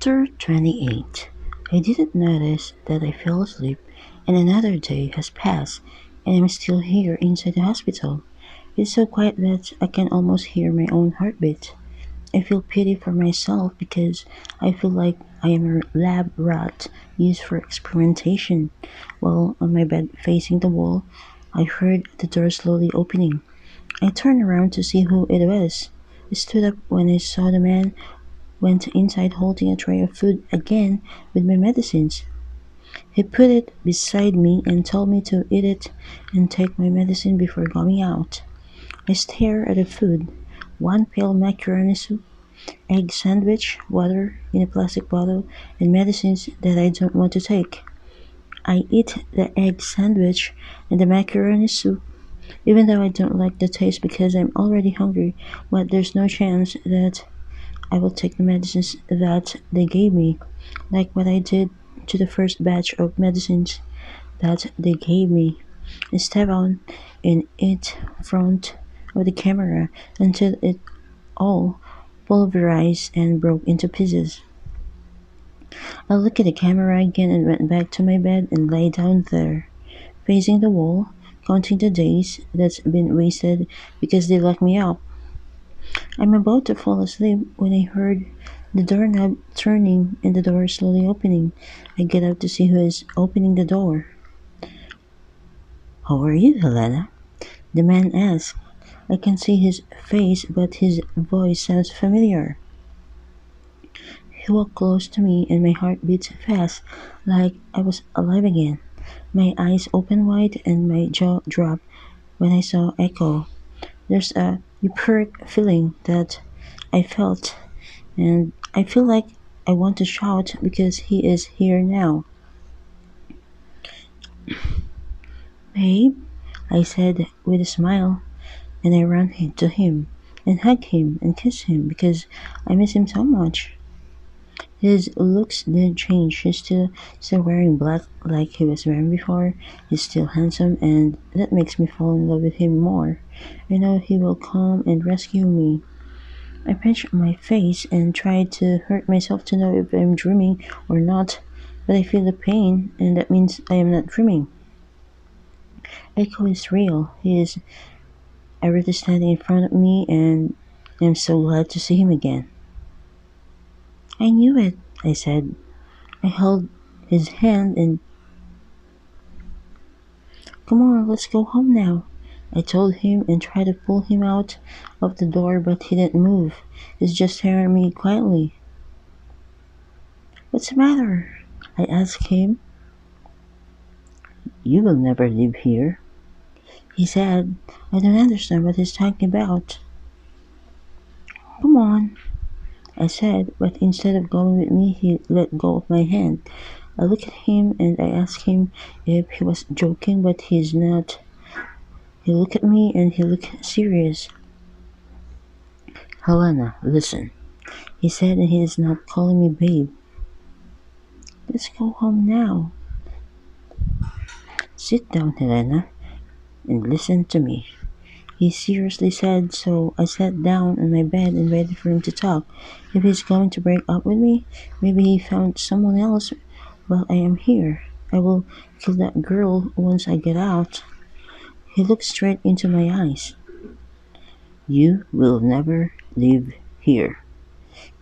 Chapter 28. I didn't notice that I fell asleep, and another day has passed, and I'm still here inside the hospital. It's so quiet that I can almost hear my own heartbeat. I feel pity for myself because I feel like I am a lab rat used for experimentation. While on my bed facing the wall, I heard the door slowly opening. I turned around to see who it was. I stood up when I saw the man went inside holding a tray of food again with my medicines. He put it beside me and told me to eat it and take my medicine before going out. I stared at the food. One pale macaroni soup, egg sandwich, water in a plastic bottle, and medicines that I don't want to take. I eat the egg sandwich and the macaroni soup, even though I don't like the taste because I'm already hungry, but there's no chance that I will take the medicines that they gave me, like what I did to the first batch of medicines that they gave me. I step on in it front of the camera until it all pulverized and broke into pieces. I looked at the camera again and went back to my bed and lay down there, facing the wall, counting the days that's been wasted because they locked me up. I'm about to fall asleep when I heard the doorknob turning and the door slowly opening. I get up to see who is opening the door. "How are you, Helena?" the man asked. I can see his face, but his voice sounds familiar. He walked close to me and my heart beat fast, like I was alive again. My eyes opened wide and my jaw dropped when I saw Echo. There's a euphoric feeling that I felt, and I feel like I want to shout because he is here now. "Babe," I said with a smile, and I ran to him and hugged him and kissed him because I miss him so much. His looks didn't change. He's still wearing black like he was wearing before. He's still handsome, and that makes me fall in love with him more. I know he will come and rescue me. I pinched my face and tried to hurt myself to know if I'm dreaming or not, but I feel the pain, and that means I am not dreaming. Echo is real. He is already standing in front of me, and I'm so glad to see him again. "I knew it," I said. I held his hand and, "Come on, let's go home now," I told him and tried to pull him out of the door, but he didn't move. He's just staring at me quietly. "What's the matter?" I asked him. "You will never live here," he said. I don't understand what he's talking about. "Come on," I said, but instead of going with me, he let go of my hand. I looked at him and I asked him if he was joking, but he's not. He looked at me and he looked serious. "Helena, listen," he said, and he is not calling me babe. "Let's go home now." "Sit down, Helena, and listen to me," he seriously said, so I sat down on my bed and waited for him to talk. If he's going to break up with me, maybe he found someone else while I am here. I will kill that girl once I get out. He looked straight into my eyes. "You will never live here,"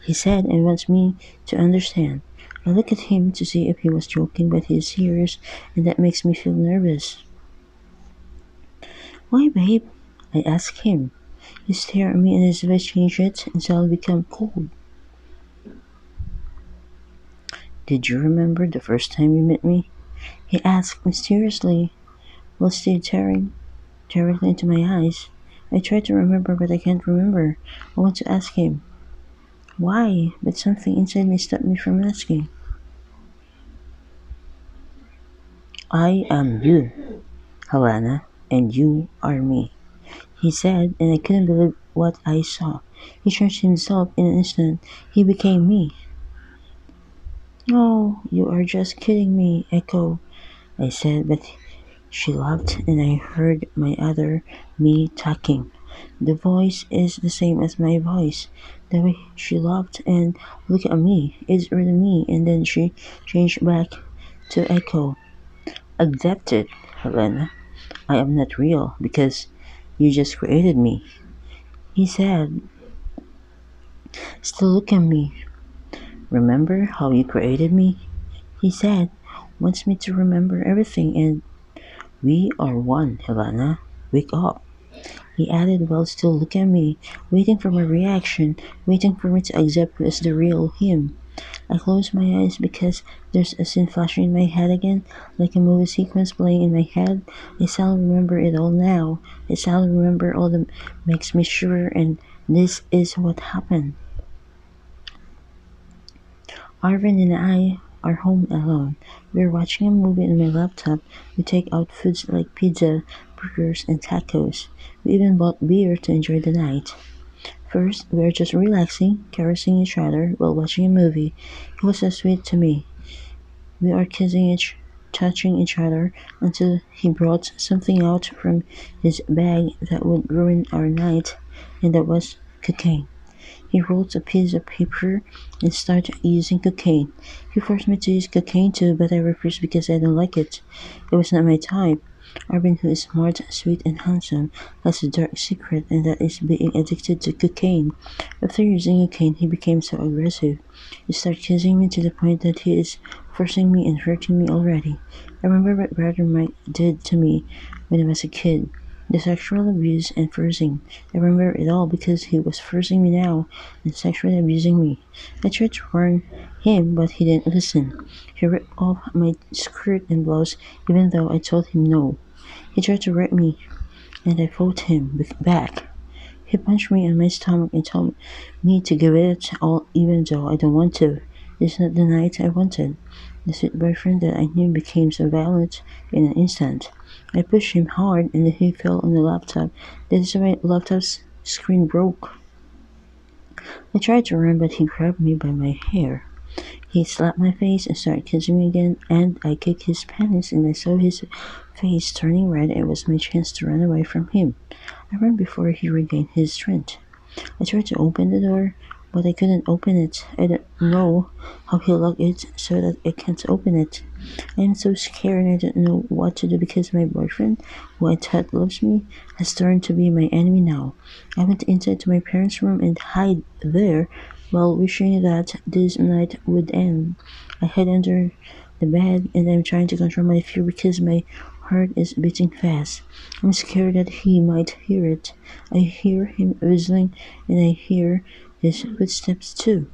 he said, and wants me to understand. I looked at him to see if he was joking, but he is serious, and that makes me feel nervous. "Why, babe?" I asked him. He stared at me and his voice changed until it became cold. "Did you remember the first time you met me?" he asked mysteriously, while still staring directly into my eyes. I tried to remember, but I can't remember. I want to ask him why, but something inside me stopped me from asking. "I am you, Helena, and you are me," he said, and I couldn't believe what I saw. He changed himself in an instant. He became me. "No, you are just kidding me, Echo," I said, but she laughed and I heard my other me talking. The voice is the same as my voice. The way she laughed and looked at me is really me, and then she changed back to echo. Accept it, Helena. I am not real because you just created me. He said, still look at me. Remember how you created me? He said, wants me to remember everything, and we are one, Helena. Wake up. He added while still looking at me, waiting for my reaction, waiting for me to accept who is the real him. I closed my eyes because there's a scene flashing in my head again, like a movie sequence playing in my head. I suddenly remember it all now. I suddenly remember all that makes me sure, and this is what happened. Arvin and I are home alone. We're watching a movie on my laptop. We take out foods like pizza, burgers, and tacos. We even bought beer to enjoy the night. First, we are just relaxing, caressing each other while watching a movie. He was so sweet to me. We are touching each other until he brought something out from his bag that would ruin our night, and that was cocaine. He rolled a piece of paper and started using cocaine. He forced me to use cocaine too, but I refused because I don't like it. It was not my type. Arvin, who is smart, sweet, and handsome, has a dark secret, and that is being addicted to cocaine. After using cocaine, he became so aggressive. He started kissing me to the point that he is forcing me and hurting me already. I remember what brother Mike did to me when I was a kid. The sexual abuse and forcing. I remember it all because he was forcing me now and sexually abusing me. I tried to warn him, but he didn't listen. He ripped off my skirt and blouse even though I told him no. He tried to rape me, and I fought him back. He punched me on my stomach and told me to give it all even though I don't want to. It's not the night I wanted. The sweet boyfriend that I knew became so violent in an instant. I pushed him hard and he fell on the laptop. That is why my laptop's screen broke. I tried to run, but he grabbed me by my hair. He slapped my face and started kissing me again, and I kicked his penis and I saw his face turning red. It was my chance to run away from him. I ran before he regained his strength. I tried to open the door, but I couldn't open it. I don't know how he locked it so that I can't open it. I am so scared and I don't know what to do because my boyfriend, who I thought loves me, has turned to be my enemy now. I went inside to my parents' room and hid there while wishing that this night would end. I hid under the bed and I'm trying to control my fear because my heart is beating fast. I'm scared that he might hear it. I hear him whistling and I hear his footsteps too.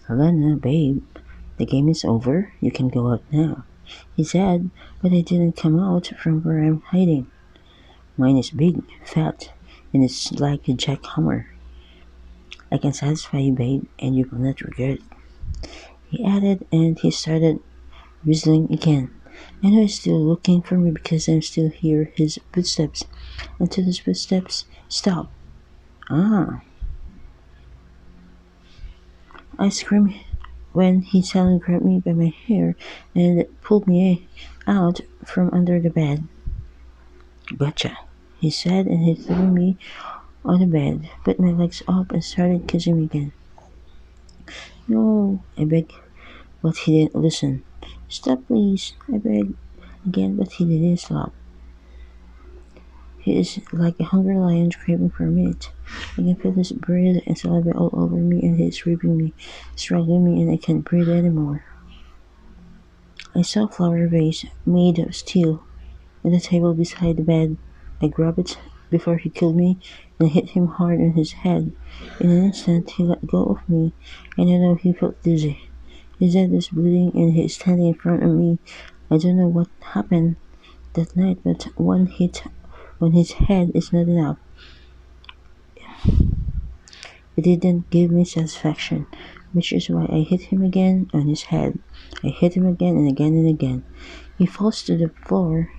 Helena, babe, the game is over. You can go out now. He said, but I didn't come out from where I'm hiding. Mine is big, fat, and it's like a jackhammer. I can satisfy you, babe, and you will not regret it. He added, and he started whistling again. I know he's still looking for me because I still hear his footsteps until his footsteps stop. Ah, I screamed when he suddenly grabbed me by my hair and pulled me out from under the bed. Gotcha, he said, and he threw me on the bed, put my legs up, and started kissing me again. No, I begged, but he didn't listen. Stop, please, I begged again, but he didn't stop. He is like a hungry lion craving for meat. I can feel his breath and saliva all over me, and he is raping me, struggling me, and I can't breathe anymore. I saw a flower vase made of steel on the table beside the bed. I grabbed it before he killed me and hit him hard on his head. In an instant, he let go of me, and I know he felt dizzy. His head is bleeding, and he is standing in front of me. I don't know what happened that night, but one hit on his head is not enough. It didn't give me satisfaction, which is why I hit him again on his head. I hit him again and again and again. He falls to the floor,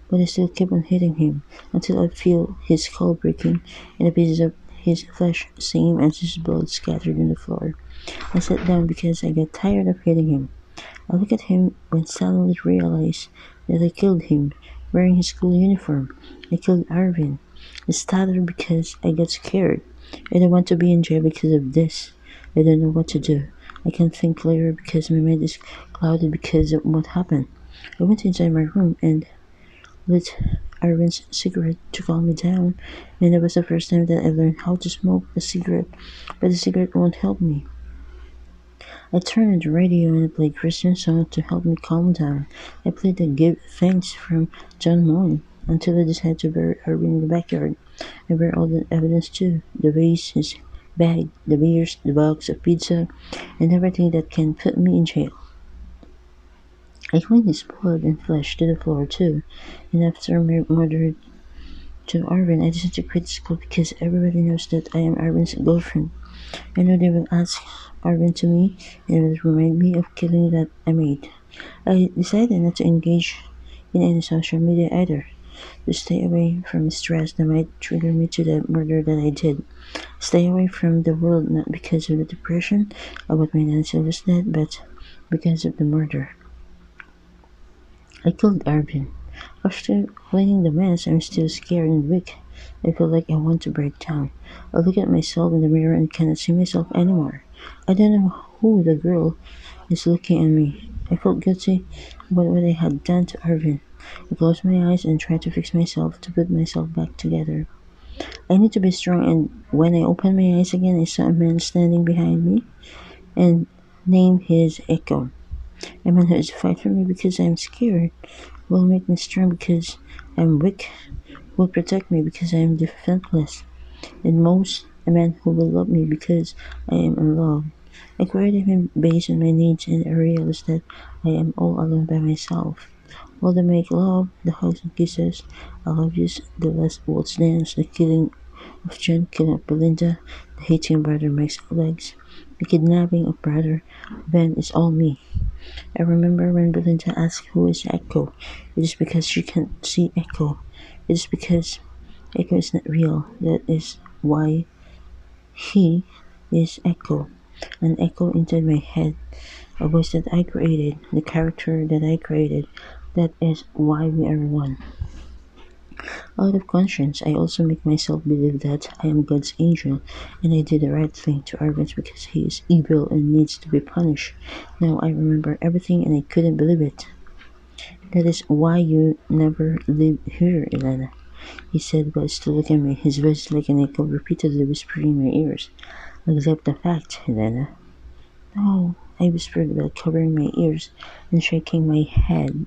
but I still keep on hitting him until I feel his skull breaking and the pieces of his flesh same as his blood scattered on the floor. I sat down because I got tired of hitting him. I looked at him and suddenly realized that I killed him, wearing his school uniform. I killed Arvin. I stuttered because I got scared. I don't want to be in jail because of this. I don't know what to do. I can't think clearly because my mind is clouded because of what happened. I went inside my room and lit Irwin's cigarette to calm me down, and it was the first time that I learned how to smoke a cigarette, but the cigarette won't help me. I turned on the radio and I played Christian songs to help me calm down. I played the Give Thanks from John Moon until I decided to bury Irwin in the backyard. I buried all the evidence too, the vase, his bag, the beers, the box of pizza, and everything that can put me in jail. I cleaned his blood and flesh to the floor too, and after my murder to Arvin, I decided to quit school because everybody knows that I am Arvin's girlfriend. I know they will ask Arvin to me, and it will remind me of killing that I made. I decided not to engage in any social media either, to stay away from stress that might trigger me to the murder that I did. Stay away from the world not because of the depression about my Nancy was dead, but because of the murder. I killed Arvin. After cleaning the mess, I'm still scared and weak. I feel like I want to break down. I look at myself in the mirror and cannot see myself anymore. I don't know who the girl is looking at me. I felt guilty about what I had done to Arvin. I closed my eyes and tried to fix myself to put myself back together. I need to be strong, and when I opened my eyes again, I saw a man standing behind me and named his Echo. A man who is fighting me because I'm scared, will make me strong because I'm weak, will protect me because I am defenseless, and most, a man who will love me because I am in love. I created him based on my needs and I realized that I am all alone by myself. While they make love, the hugs and kisses, I love yous, the last waltz dance, the killing of John, killing of Belinda, the hating brother Mike's legs, the kidnapping of brother Ben is all me. I remember when Belinda asked who is Echo. It is because she can't see Echo. It is because Echo is not real. That is why he is Echo. An echo into my head, a voice that I created, the character that I created. That is why we are one. Out of conscience, I also make myself believe that I am God's angel and I did the right thing to Arvind because he is evil and needs to be punished. Now I remember everything and I couldn't believe it. That is why you never live here, Helena, he said while still looking at me, his voice like an echo repeatedly whispering in my ears. Accept the fact, Helena. No, I whispered while covering my ears and shaking my head.